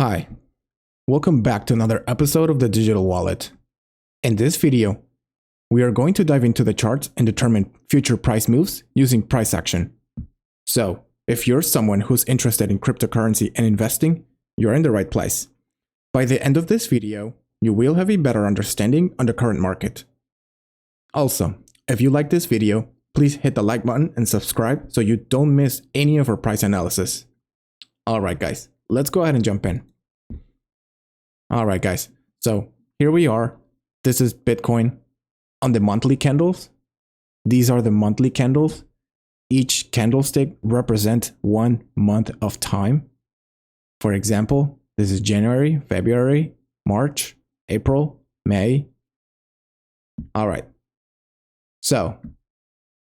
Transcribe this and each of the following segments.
Hi, welcome back to another episode of the Digital Wallet. In this video, we are going to dive into the charts and determine future price moves using price action. So, if you're someone who's interested in cryptocurrency and investing, you're in the right place. By the end of this video, you will have a better understanding on the current market. Also, if you like this video, please hit the like button and subscribe so you don't miss any of our price analysis. Alright guys, let's go ahead and jump in. Alright guys, so here we are. This is Bitcoin on the monthly candles. These are the monthly candles. Each candlestick represents 1 month of time. For example, this is January, February, March, April, May. Alright, so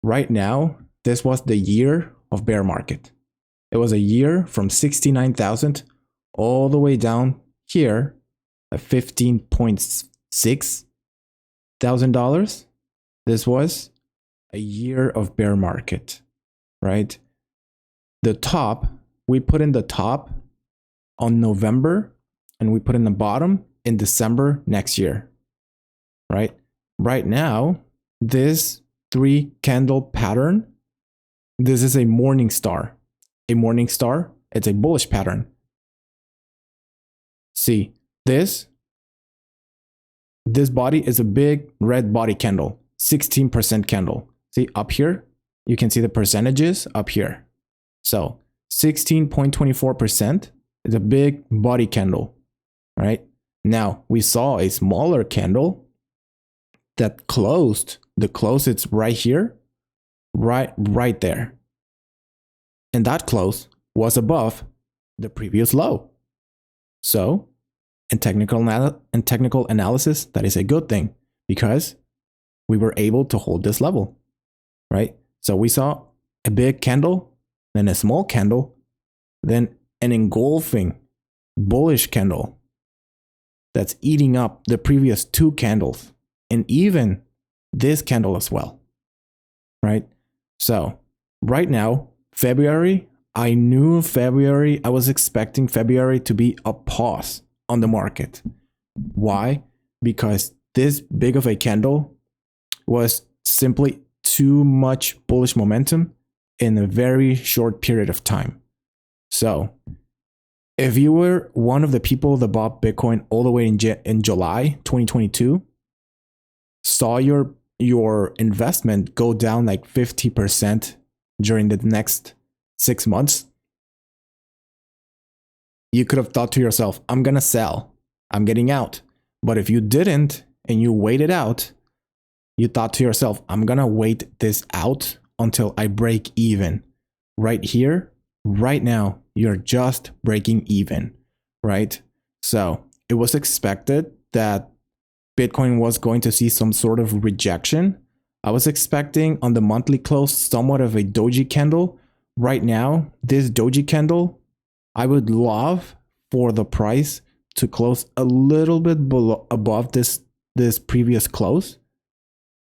right now, this was the year of bear market. It was a year from 69,000 all the way down here at $15.6 thousand. This was a year of bear market, right? The top, we put in the top on November and we put in the bottom in December next year, right? Right now, this 3 candle pattern, this is a morning star. A morning star, it's a bullish pattern. See, this body is a big red body candle, 16% candle. See up here, you can see the percentages up here. So 16.24% is a big body candle, right? Now we saw a smaller candle that closed. The close it's right here, right there. And that close was above the previous low. So in technical analysis, that is a good thing because we were able to hold this level, right? So we saw a big candle, then a small candle, then an engulfing bullish candle that's eating up the previous 2 candles and even this candle as well, right? So right now, February, I was expecting February to be a pause on the market. Why? Because this big of a candle was simply too much bullish momentum in a very short period of time. So if you were one of the people that bought Bitcoin all the way in July 2022, saw your investment go down like 50% during the next 6 months, you could have thought to yourself, I'm gonna sell, I'm getting out. But if you didn't and you waited out, you thought to yourself, I'm gonna wait this out until I break even. Right here, right now, you're just breaking even, right? So it was expected that Bitcoin was going to see some sort of rejection. I was expecting on the monthly close somewhat of a doji candle. Right now, this doji candle, I would love for the price to close a little bit above this previous close.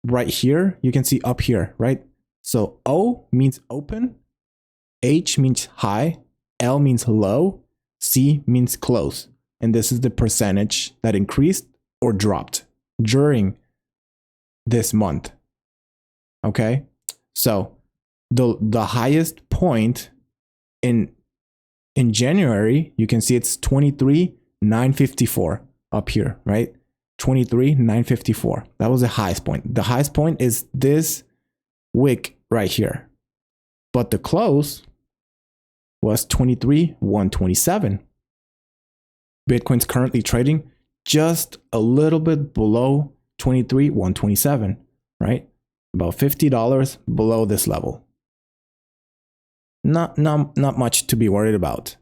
Right here, you can see up here, right? So O means open, H means high, L means low, C means close. And this is the percentage that increased or dropped during this month. Okay, so the highest point in January, you can see it's 23,954 up here, right? 23,954. That was the highest point. The highest point is this wick right here. But the close was 23,127. Bitcoin's currently trading just a little bit below 23,127, right? About $50 below this level. Not much to be worried about.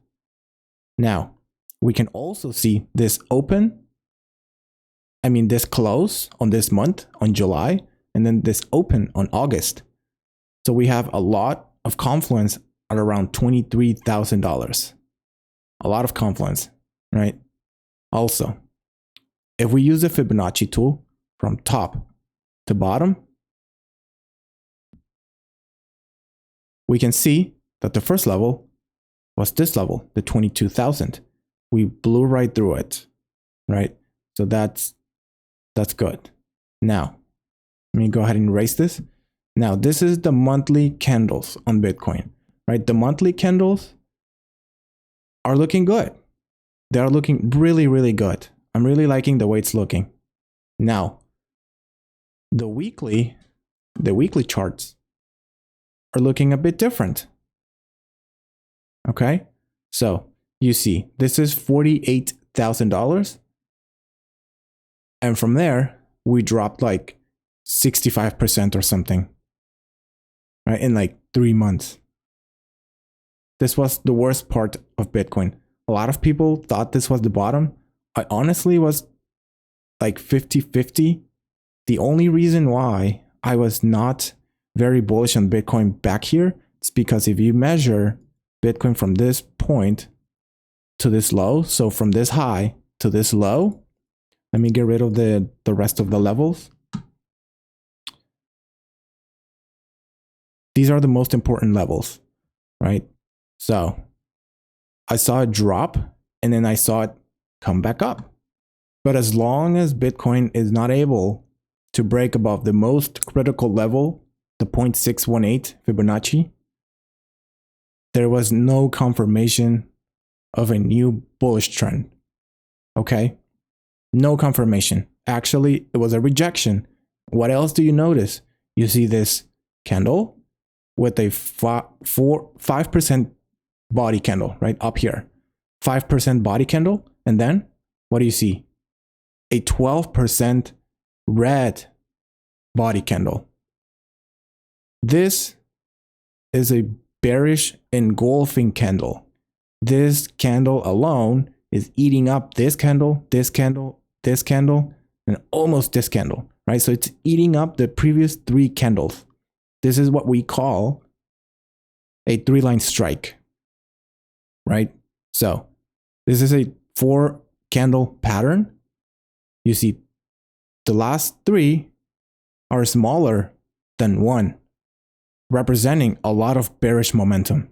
Now, we can also see this this close on this month, on July, and then this open on August. So we have a lot of confluence at around $23,000. A lot of confluence, right? Also, if we use the Fibonacci tool from top to bottom, we can see that the first level was this level, the 22,000. We blew right through it, right? So that's good. Now, let me go ahead and erase this. Now, this is the monthly candles on Bitcoin, right? The monthly candles are looking good. They are looking really, really good. I'm really liking the way it's looking. Now, the weekly charts are looking a bit different. Okay? So, you see, this is $48,000. And from there, we dropped like 65% or something, right? In like 3 months. This was the worst part of Bitcoin. A lot of people thought this was the bottom. I honestly was like 50-50. The only reason why I was not very bullish on Bitcoin back here is because if you measure Bitcoin from this point to this low, so from this high to this low, let me get rid of the rest of the levels. These are the most important levels, right? So I saw it drop and then I saw it come back up. But as long as Bitcoin is not able to break above the most critical level, the 0.618 Fibonacci, there was no confirmation of a new bullish trend. Okay? No confirmation. Actually, it was a rejection. What else do you notice? You see this candle with a 5% body candle right up here. 5% body candle. And then what do you see? A 12% red body candle. This is a bearish engulfing candle. This candle alone is eating up this candle, this candle, this candle, and almost this candle, right? So it's eating up the previous 3 candles. This is what we call a 3-line strike, right? So this is a 4 candle pattern. You see the last 3 are smaller than 1, representing a lot of bearish momentum.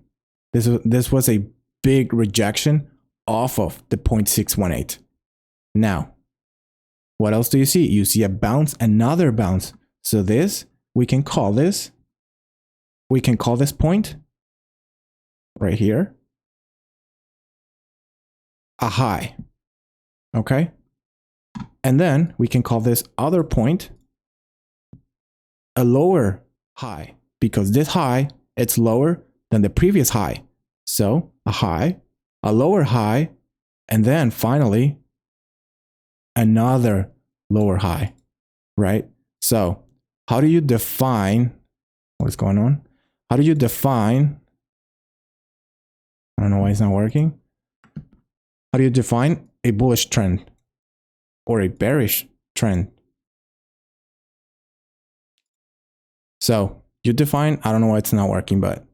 This was a big rejection off of the 0.618. Now, what else do you see? You see a bounce, another bounce. So this, we can call this point right here a high. Okay? And then we can call this other point a lower high, because this high, it's lower than the previous high. So a high, a lower high, and then finally another lower high, right? So how do you define what's going on? How do you define, I don't know why it's not working. How do you define a bullish trend or a bearish trend? So you define, I don't know why it's not working, but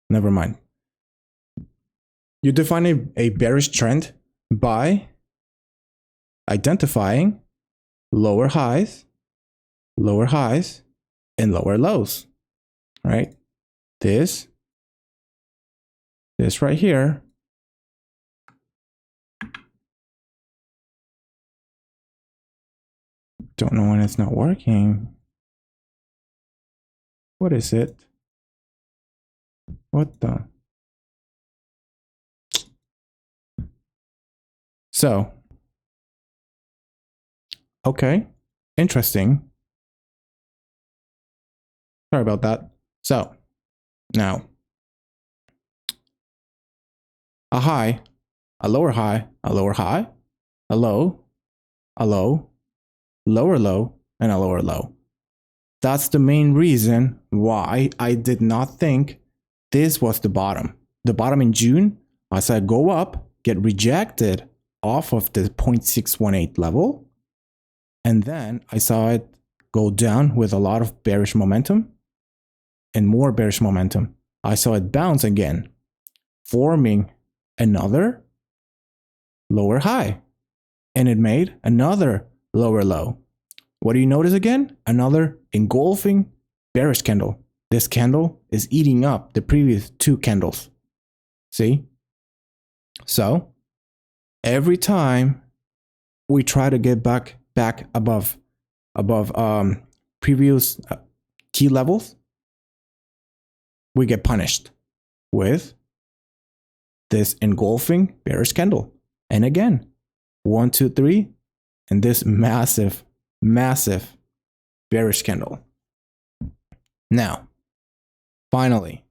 never mind. You define a bearish trend by identifying lower highs, and lower lows, right? This right here don't know when it's not working. What is it? What the? So, okay, interesting. Sorry about that. So, now, a high, a lower high, a lower high, a low, lower low, and a lower low. That's the main reason why I did not think this was the bottom. The bottom in June, I said go up, get rejected off of the 0.618 level. And then I saw it go down with a lot of bearish momentum and more bearish momentum. I saw it bounce again, forming another lower high. And it made another lower low. What do you notice again? Another engulfing bearish candle. This candle is eating up the previous 2 candles. See? So every time we try to get back above previous key levels, we get punished with this engulfing bearish candle. And again, 1, 2, 3, and this massive bearish candle. Now, finally,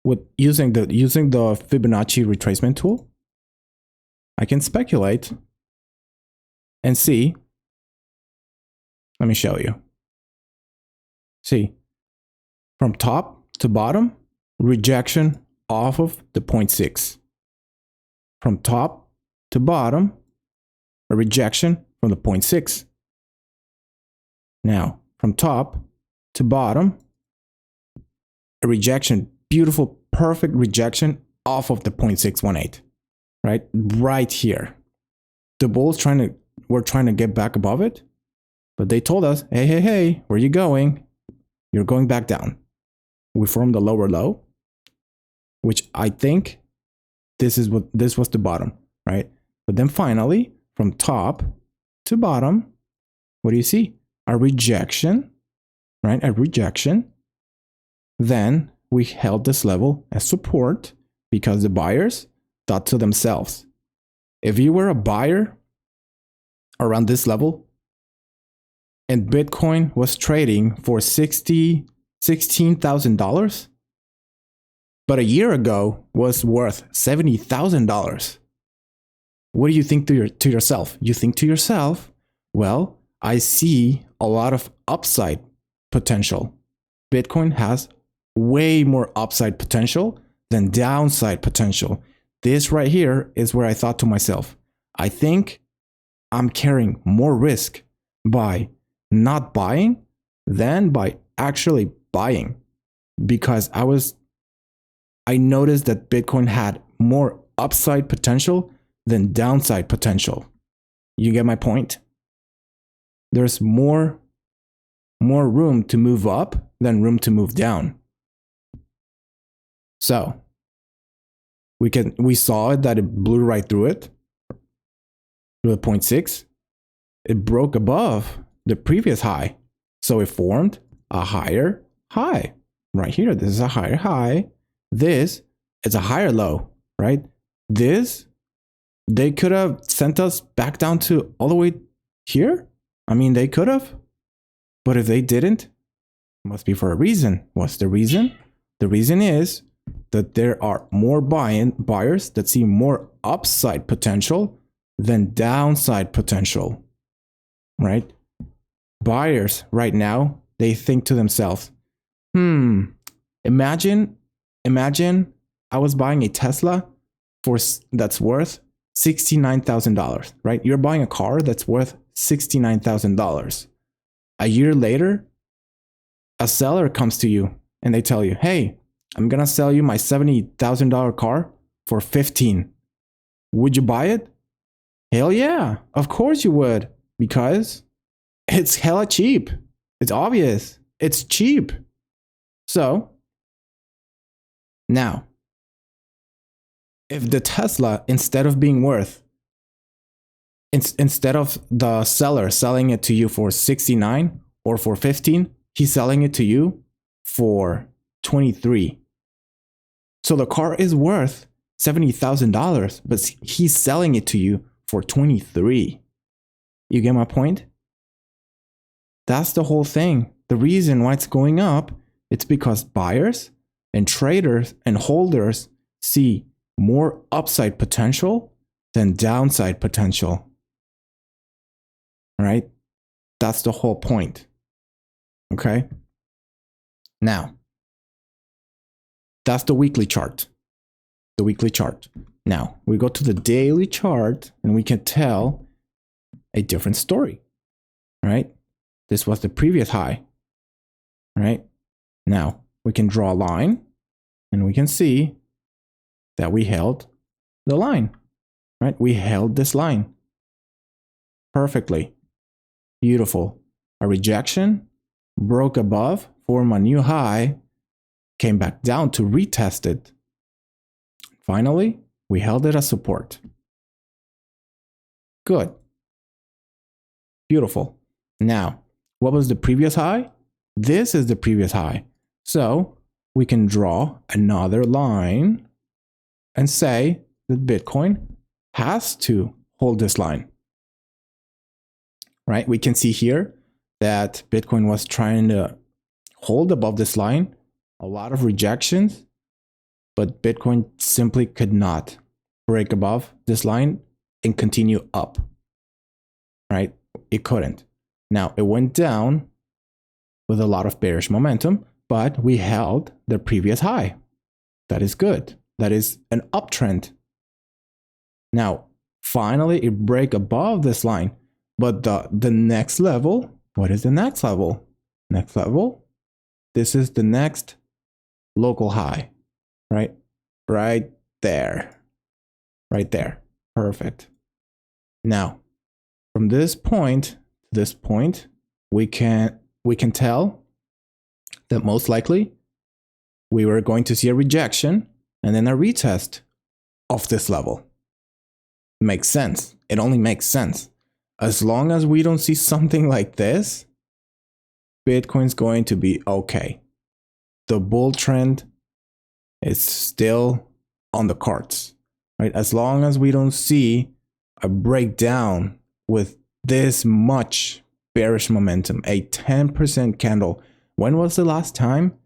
with using the Fibonacci retracement tool, I can speculate and see. Let me show you. See, from top to bottom, rejection off of the 0.6. From top to bottom, a rejection from the 0.6. Now, from top to bottom, a rejection, beautiful, perfect rejection off of the 0.618, right? Right here. The bulls were trying to get back above it, but they told us, hey, where are you going? You're going back down. We formed a lower low, which I think this was the bottom, right? But then finally, from top to bottom, what do you see? A rejection, right? A rejection. Then we held this level as support because the buyers thought to themselves, if you were a buyer around this level and Bitcoin was trading for $16,000, but a year ago was worth $70,000. What do you think to yourself? You think to yourself, well, I see a lot of upside potential. Bitcoin has way more upside potential than downside potential. This right here is where I thought to myself, I think I'm carrying more risk by not buying than by actually buying, because I noticed that Bitcoin had more upside potential than downside potential. You get my point? There's more room to move up than room to move down. So we saw it that it blew right through it, through the 0.6. It broke above the previous high. So it formed a higher high right here. This is a higher high. This is a higher low, right? This, they could have sent us back down to all the way here. I mean, they could have, but if they didn't, it must be for a reason. What's the reason? The reason is that there are more buyers that see more upside potential than downside potential, right? Buyers right now, they think to themselves, imagine I was buying a Tesla that's worth $69,000, right? You're buying a car that's worth $69,000. A year later, a seller comes to you and they tell you, hey, I'm going to sell you my $70,000 car for 15. Would you buy it? Hell yeah, of course you would, because it's hella cheap. It's obvious. It's cheap. So now, if the Tesla, instead of being worth, instead of the seller selling it to you for 69 or for 15, he's selling it to you for 23. So the car is worth $70,000, but he's selling it to you for 23. You get my point? That's the whole thing. The reason why it's going up, it's because buyers and traders and holders see more upside potential than downside potential. Right? That's the whole point. Okay? Now, that's the weekly chart. The weekly chart. Now, we go to the daily chart and we can tell a different story. Right? This was the previous high. Right? Now, we can draw a line and we can see that we held the line. Right? We held this line perfectly. Beautiful. A rejection, broke above, form a new high, came back down to retest it. Finally, we held it as support. Good. Beautiful. Now, what was the previous high? This is the previous high. So we can draw another line and say that Bitcoin has to hold this line. Right? We can see here that Bitcoin was trying to hold above this line, a lot of rejections, but Bitcoin simply could not break above this line and continue up. Right? It couldn't. Now it went down with a lot of bearish momentum, but we held the previous high. That is good. That is an uptrend. Now, finally, it break above this line. But the next level, what is the next level? Next level, this is the next local high, right? Right there. Right there. Perfect. Now, from this point to this point, we can tell that most likely we were going to see a rejection and then a retest of this level. Makes sense. It only makes sense. As long as we don't see something like this, Bitcoin's going to be okay. The bull trend is still on the cards, right? As long as we don't see a breakdown with this much bearish momentum, a 10% candle. When was the last time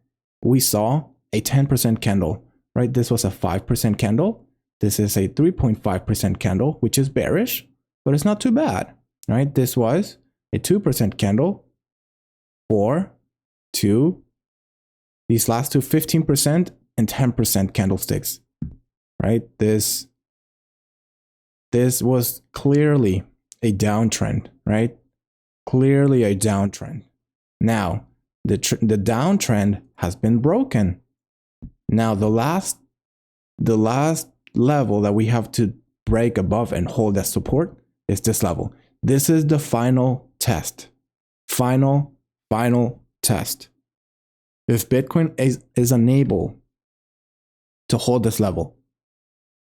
we saw a 10% candle, right? This was a 5% candle. This is a 3.5% candle, which is bearish, but it's not too bad, right? This was a 2% candle, 4, 2, these last two 15% and 10% candlesticks, right? This was clearly a downtrend, right? Clearly a downtrend. Now, the downtrend has been broken. Now, the last level that we have to break above and hold as support is this level. This is the final test. Final test. If Bitcoin is unable to hold this level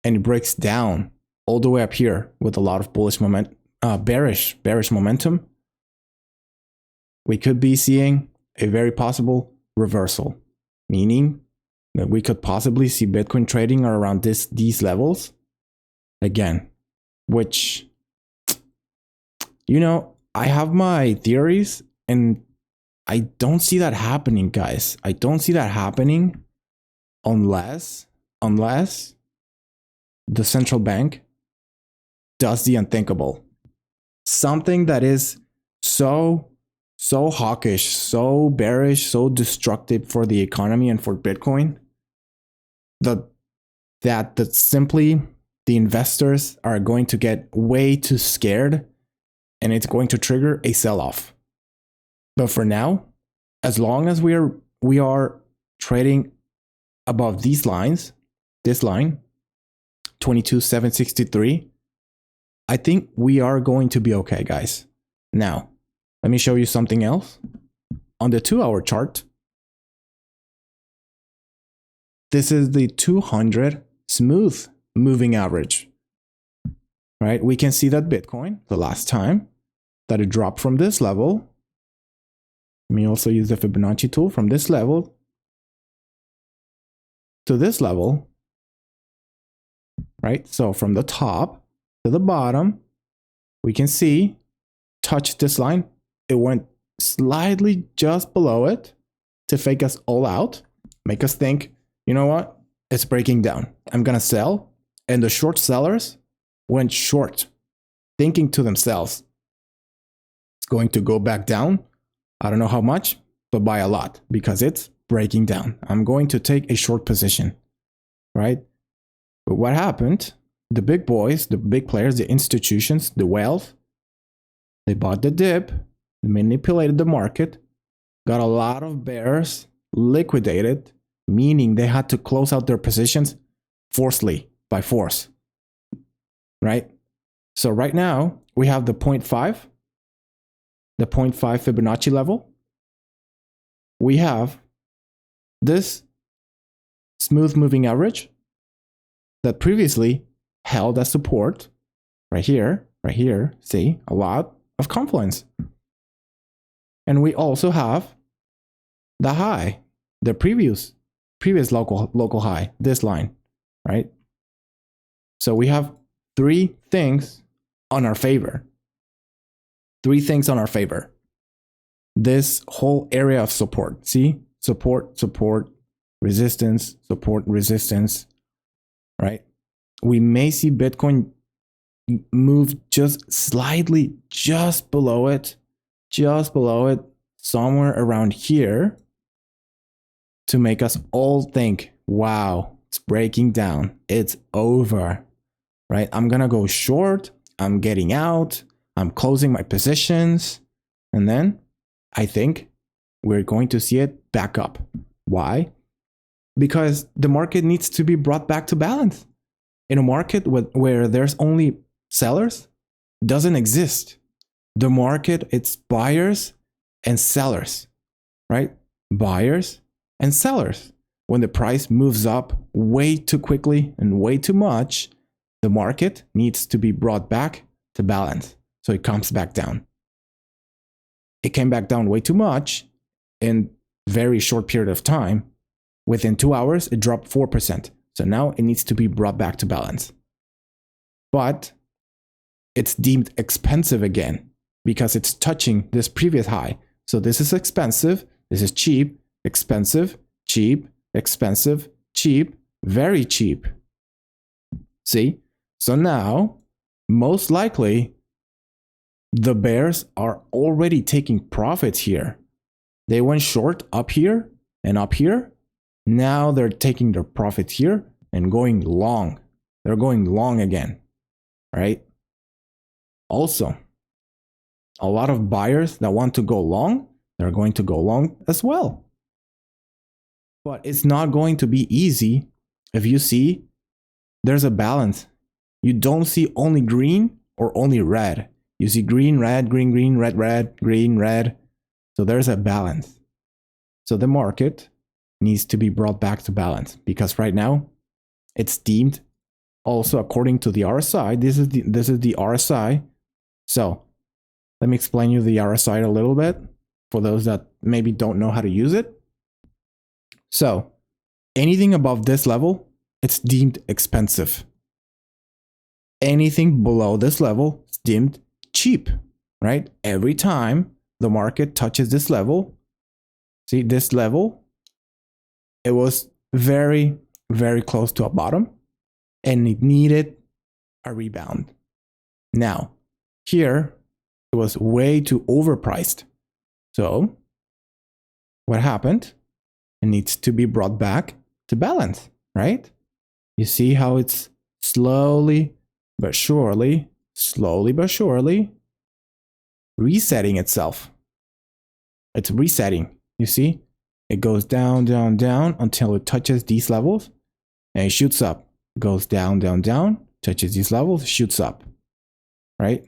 and it breaks down all the way up here with a lot of bullish moment, bearish momentum, we could be seeing a very possible reversal, meaning that we could possibly see Bitcoin trading around these levels again, which, you know, I have my theories and I don't see that happening, guys. I don't see that happening unless the central bank does the unthinkable. Something that is so hawkish, so bearish, so destructive for the economy and for Bitcoin, that simply the investors are going to get way too scared and it's going to trigger a sell-off. But for now, as long as we are trading above these lines, this line, 22,763, I think we are going to be okay, guys. Now, let me show you something else. On the 2-hour chart, this is the 200 smooth moving average, right? We can see that Bitcoin, the last time that it dropped from this level, let me also use the Fibonacci tool, from this level to this level, right? So from the top to the bottom, we can see, touch this line, it went slightly just below it to fake us all out, make us think, you know what, it's breaking down, I'm gonna sell. And the short sellers went short, thinking to themselves, it's going to go back down, I don't know how much, but by a lot, because it's breaking down, I'm going to take a short position, right? But what happened? The big boys, the big players, the institutions, the wealth, they bought the dip, manipulated the market, got a lot of bears liquidated, meaning they had to close out their positions forcefully, by force, right? So right now we have the 0.5 Fibonacci level. We have this smooth moving average that previously held as support right here, see, a lot of confluence. And we also have the high, the previous local high, this line, right? So we have three things on our favor. This whole area of support, see? Support, resistance, right? We may see Bitcoin move just slightly, just below it, somewhere around here to make us all think, wow, it's breaking down, it's over, right? I'm gonna go short, I'm getting out, I'm closing my positions, and then I think we're going to see it back up. Why? Because the market needs to be brought back to balance. In a market where there's only sellers, doesn't exist. The market, it's buyers and sellers, right? Buyers and sellers. When the price moves up way too quickly and way too much, the market needs to be brought back to balance. So it comes back down. It came back down way too much in very short period of time. Within 2 hours, it dropped 4%. So now it needs to be brought back to balance. But it's deemed expensive again because it's touching this previous high. So this is expensive, this is cheap, expensive, cheap, expensive, cheap, very cheap. See? So now, most likely, the bears are already taking profits here. They went short up here and up here. Now they're taking their profits here and going long. They're going long again, right? Also, a lot of buyers that want to go long, they're going to go long as well. But it's not going to be easy if you see there's a balance. You don't see only green or only red. You see green, red, green, green, red, red, green, red. So there's a balance. So the market needs to be brought back to balance because right now it's deemed also according to the RSI. This is the RSI. So let me explain you the RSI a little bit for those that maybe don't know how to use it. So anything above this level, it's deemed expensive. Anything below this level is deemed cheap, right? Every time the market touches this level, see this level, it was very, very close to a bottom and it needed a rebound. Now, here it was way too overpriced. So what happened? It needs to be brought back to balance, right? You see how it's slowly but surely resetting itself. It's resetting. You see, it goes down, down, down until it touches these levels and it shoots up. Goes down, down, down, touches these levels, shoots up, right?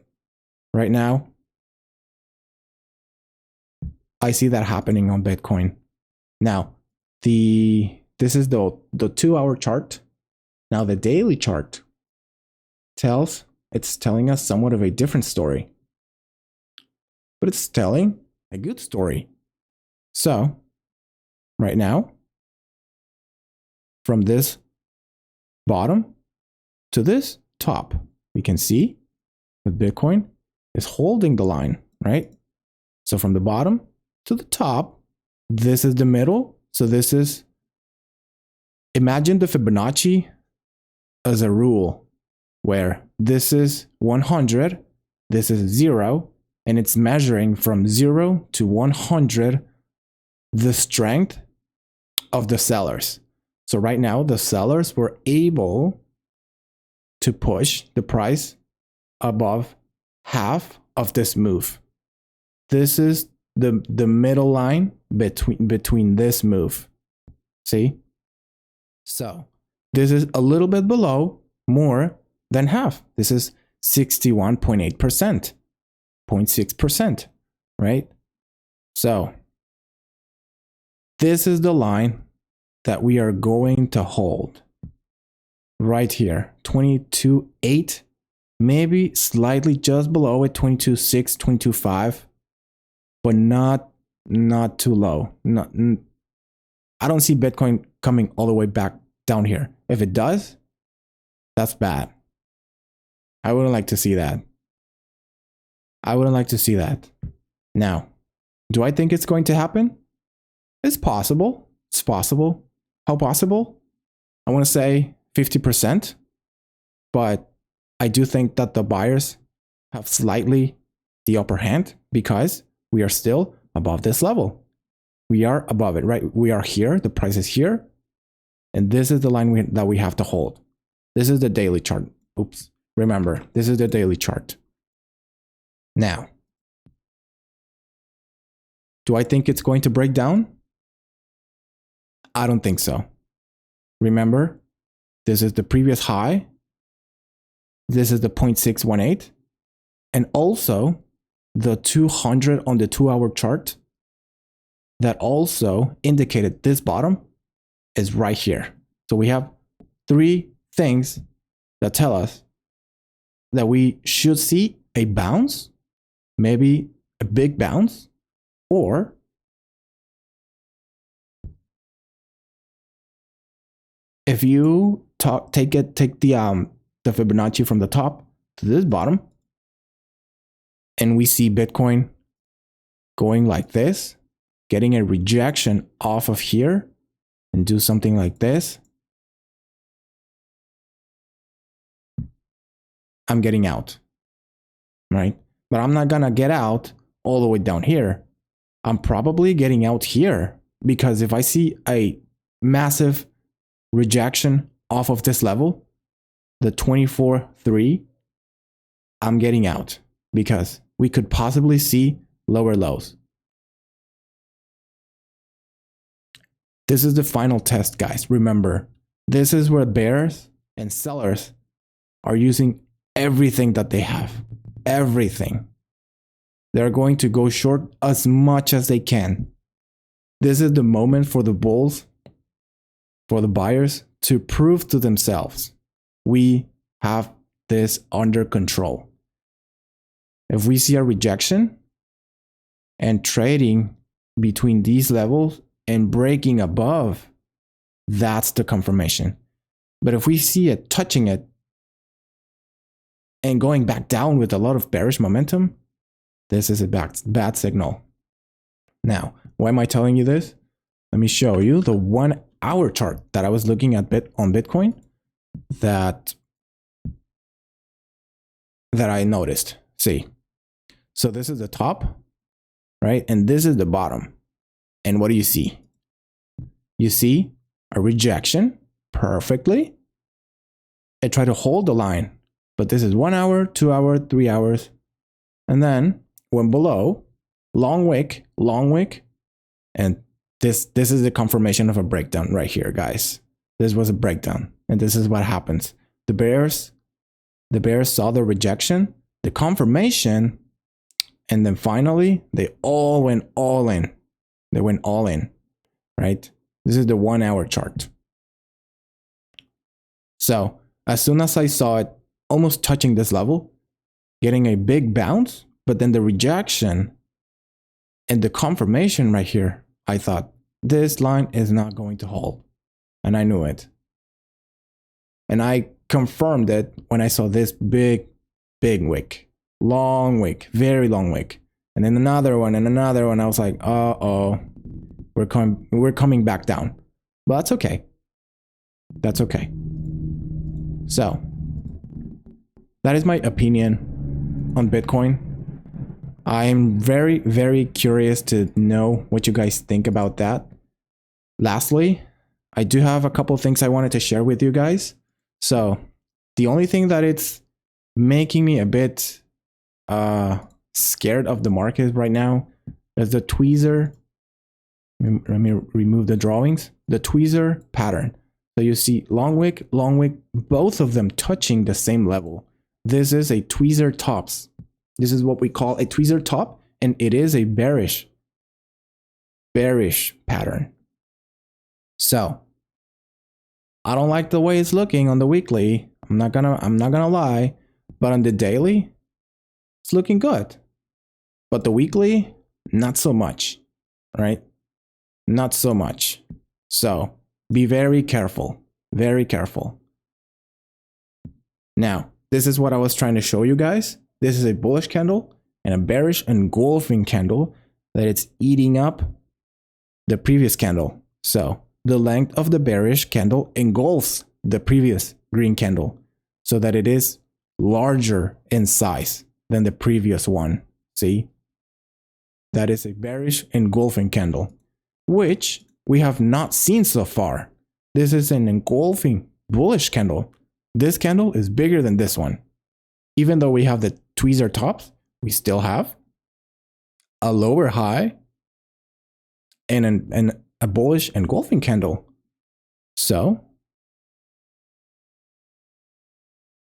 Right now, I see that happening on Bitcoin. Now, this is the 2-hour chart. Now the daily chart it's telling us somewhat of a different story, but it's telling a good story. So right now, from this bottom to this top, we can see that Bitcoin is holding the line, right? So from the bottom to the top, this is the middle. So this is, imagine the Fibonacci as a rule where this is 100, this is 0, and it's measuring from 0 to 100 the strength of the sellers. So right now, the sellers were able to push the price above half of this move. This is the middle line between this move. See? So this is a little bit below, more than half. This is 61.8%, 0.6%, right? So this is the line that we are going to hold right here, 22.8, maybe slightly just below it, 22.6, 22.5, but not too low. I don't see Bitcoin coming all the way back down here. If it does, that's bad. I wouldn't like to see that. I wouldn't like to see that. Now, do I think it's going to happen? It's possible. It's possible. How possible? I want to say 50%, but I do think that the buyers have slightly the upper hand because we are still above this level. We are above it, right? We are here. The price is here. And this is the line that we have to hold. This is the daily chart. Oops. Remember, this is the daily chart. Now, do I think it's going to break down? I don't think so. Remember, this is the previous high. This is the 0.618. And also the 200 on the 2-hour chart that also indicated this bottom is right here. So we have 3 things that tell us that we should see a bounce, maybe a big bounce, or if you take the Fibonacci from the top to this bottom, and we see Bitcoin going like this, getting a rejection off of here, and do something like this, I'm getting out, right? But I'm not gonna get out all the way down here. I'm probably getting out here because if I see a massive rejection off of this level, the 24.3, I'm getting out because we could possibly see lower lows. This is the final test, guys. Remember, this is where bears and sellers are using everything that they have. Everything. They're going to go short as much as they can. This is the moment for the bulls, for the buyers, to prove to themselves, we have this under control. If we see a rejection and trading between these levels and breaking above, that's the confirmation. But if we see it touching it and going back down with a lot of bearish momentum, this is a bad signal. Now, why am I telling you this? Let me show you the 1-hour chart that I was looking at on Bitcoin that I noticed. See, so this is the top, right? And this is the bottom. And what do you see? You see a rejection perfectly. I try to hold the line, but this is 1 hour, 2 hour, 3 hours. And then went below, long wick, and this is the confirmation of a breakdown right here, guys. This was a breakdown, and this is what happens. The bears saw the rejection, the confirmation, and then finally they all went all in. They went all in, right? This is the 1-hour chart. So as soon as I saw it almost touching this level, getting a big bounce, but then the rejection and the confirmation right here, I thought this line is not going to hold. And I knew it. And I confirmed it when I saw this big wick, long wick, very long wick. And then another one and another one. I was like, uh-oh, we're coming back down. But that's okay. That's okay. So that is my opinion on Bitcoin. I'm very, very curious to know what you guys think about that. Lastly, I do have a couple things I wanted to share with you guys. So the only thing that it's making me a bit scared of the market right now is the tweezer. Let me remove the drawings. The tweezer pattern. So you see long wick, both of them touching the same level. This is a tweezer tops. This is what we call a tweezer top, and it is a bearish pattern. So I don't like the way it's looking on the weekly. I'm not gonna lie, but on the daily, it's looking good. But the weekly, not so much, right? Not so much. So be very careful, very careful. Now, this is what I was trying to show you guys. This is a bullish candle and a bearish engulfing candle that it's eating up the previous candle. So the length of the bearish candle engulfs the previous green candle so that it is larger in size than the previous one. See? That is a bearish engulfing candle, which we have not seen so far. This is an engulfing bullish candle. This candle is bigger than this one. Even though we have the tweezer tops, we still have a lower high and a bullish engulfing candle. So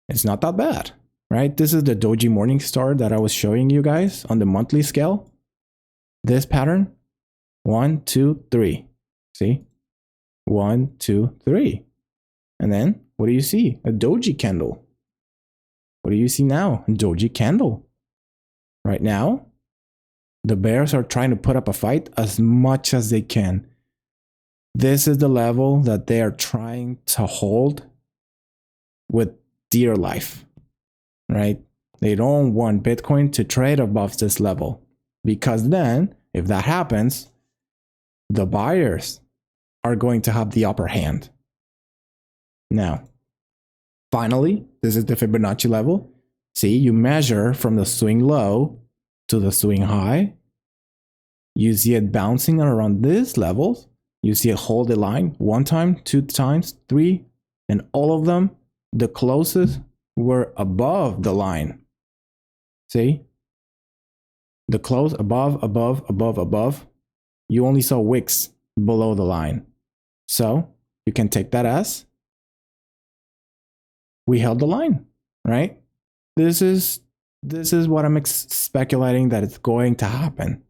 it's not that bad, right? This is the Doji Morningstar that I was showing you guys on the monthly scale. This pattern, 1, 2, 3. See? 1, 2, 3. And then what do you see? A doji candle. What do you see now? A doji candle. Right now, the bears are trying to put up a fight as much as they can. This is the level that they are trying to hold with dear life, right? They don't want Bitcoin to trade above this level, because then if that happens, the buyers are going to have the upper hand. Now, finally, this is the Fibonacci level. See, you measure from the swing low to the swing high. You see it bouncing around these levels. You see it hold the line 1 time, 2 times, 3, and all of them, the closest were above the line. See? The close above, above, above, above. You only saw wicks below the line. So you can take that as we held the line, right? This is what I'm speculating that it's going to happen.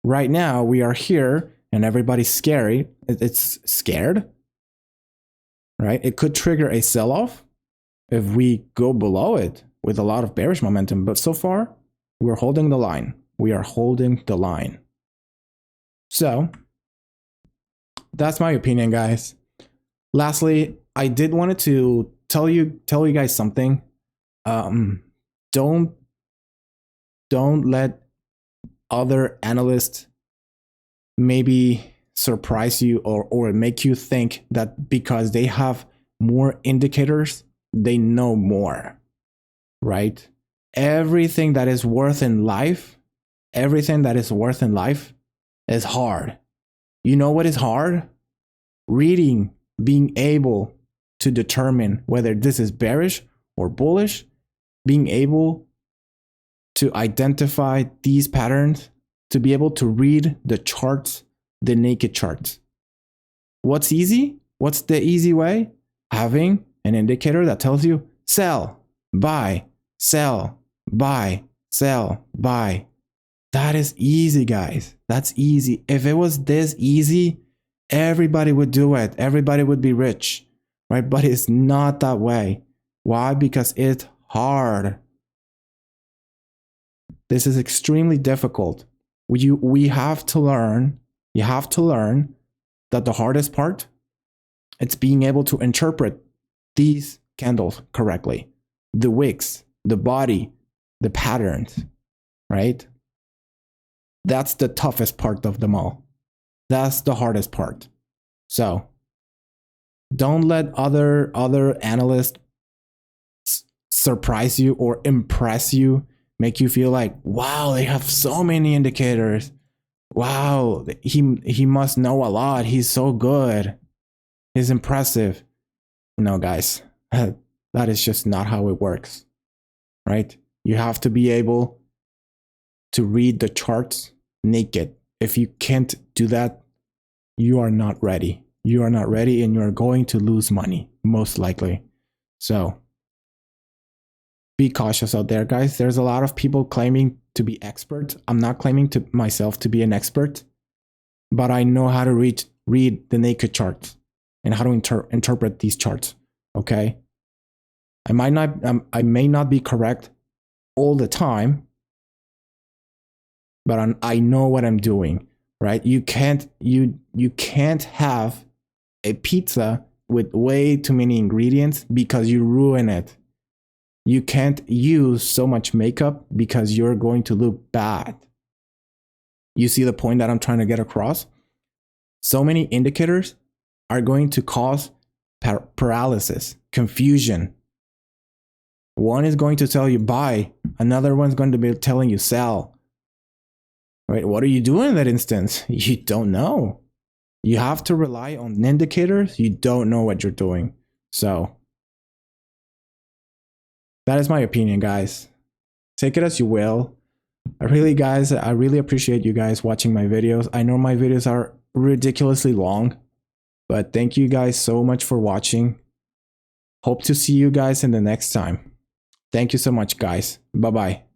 Right now we are here and everybody's scary. It's scared, right? It could trigger a sell-off if we go below it with a lot of bearish momentum. But so far, we're holding the line. We are holding the line. So that's my opinion, guys. Lastly, I did wanted to tell you guys something. Don't let other analysts maybe surprise you or make you think that because they have more indicators, they know more, right? Everything that is worth in life is hard. You know what is hard? Reading, being able to determine whether this is bearish or bullish, being able to identify these patterns, to be able to read the charts, the naked charts. What's easy? What's the easy way? Having an indicator that tells you sell, buy, sell, buy, sell, buy. That is easy, guys. That's easy. If it was this easy, everybody would do it. Everybody would be rich, right? But it's not that way. Why? Because it's hard. This is extremely difficult. We have to learn. You have to learn that the hardest part, it's being able to interpret these candles correctly. The wicks, the body, the patterns, right? That's the toughest part of them all. That's the hardest part. So don't let other analysts surprise you or impress you, make you feel like, wow, they have so many indicators. Wow, he must know a lot. He's so good. He's impressive. No, guys, that is just not how it works, right? You have to be able to read the charts naked. If you can't do that, you are not ready. You are not ready and you're going to lose money, most likely. So be cautious out there, guys. There's a lot of people claiming to be experts. I'm not claiming to myself to be an expert, but I know how to read the naked charts. and how to interpret these charts. Okay. I may not be correct all the time, but I know what I'm doing, right? You can't have a pizza with way too many ingredients because you ruin it. You can't use so much makeup because you're going to look bad. You see the point that I'm trying to get across? So many indicators are going to cause paralysis, confusion. One is going to tell you buy, another one's going to be telling you sell. Right? What are you doing in that instance? You don't know. You have to rely on indicators. You don't know what you're doing. So that is my opinion, guys. Take it as you will. I really appreciate you guys watching my videos. I know my videos are ridiculously long, but thank you guys so much for watching. Hope to see you guys in the next time. Thank you so much, guys. Bye-bye.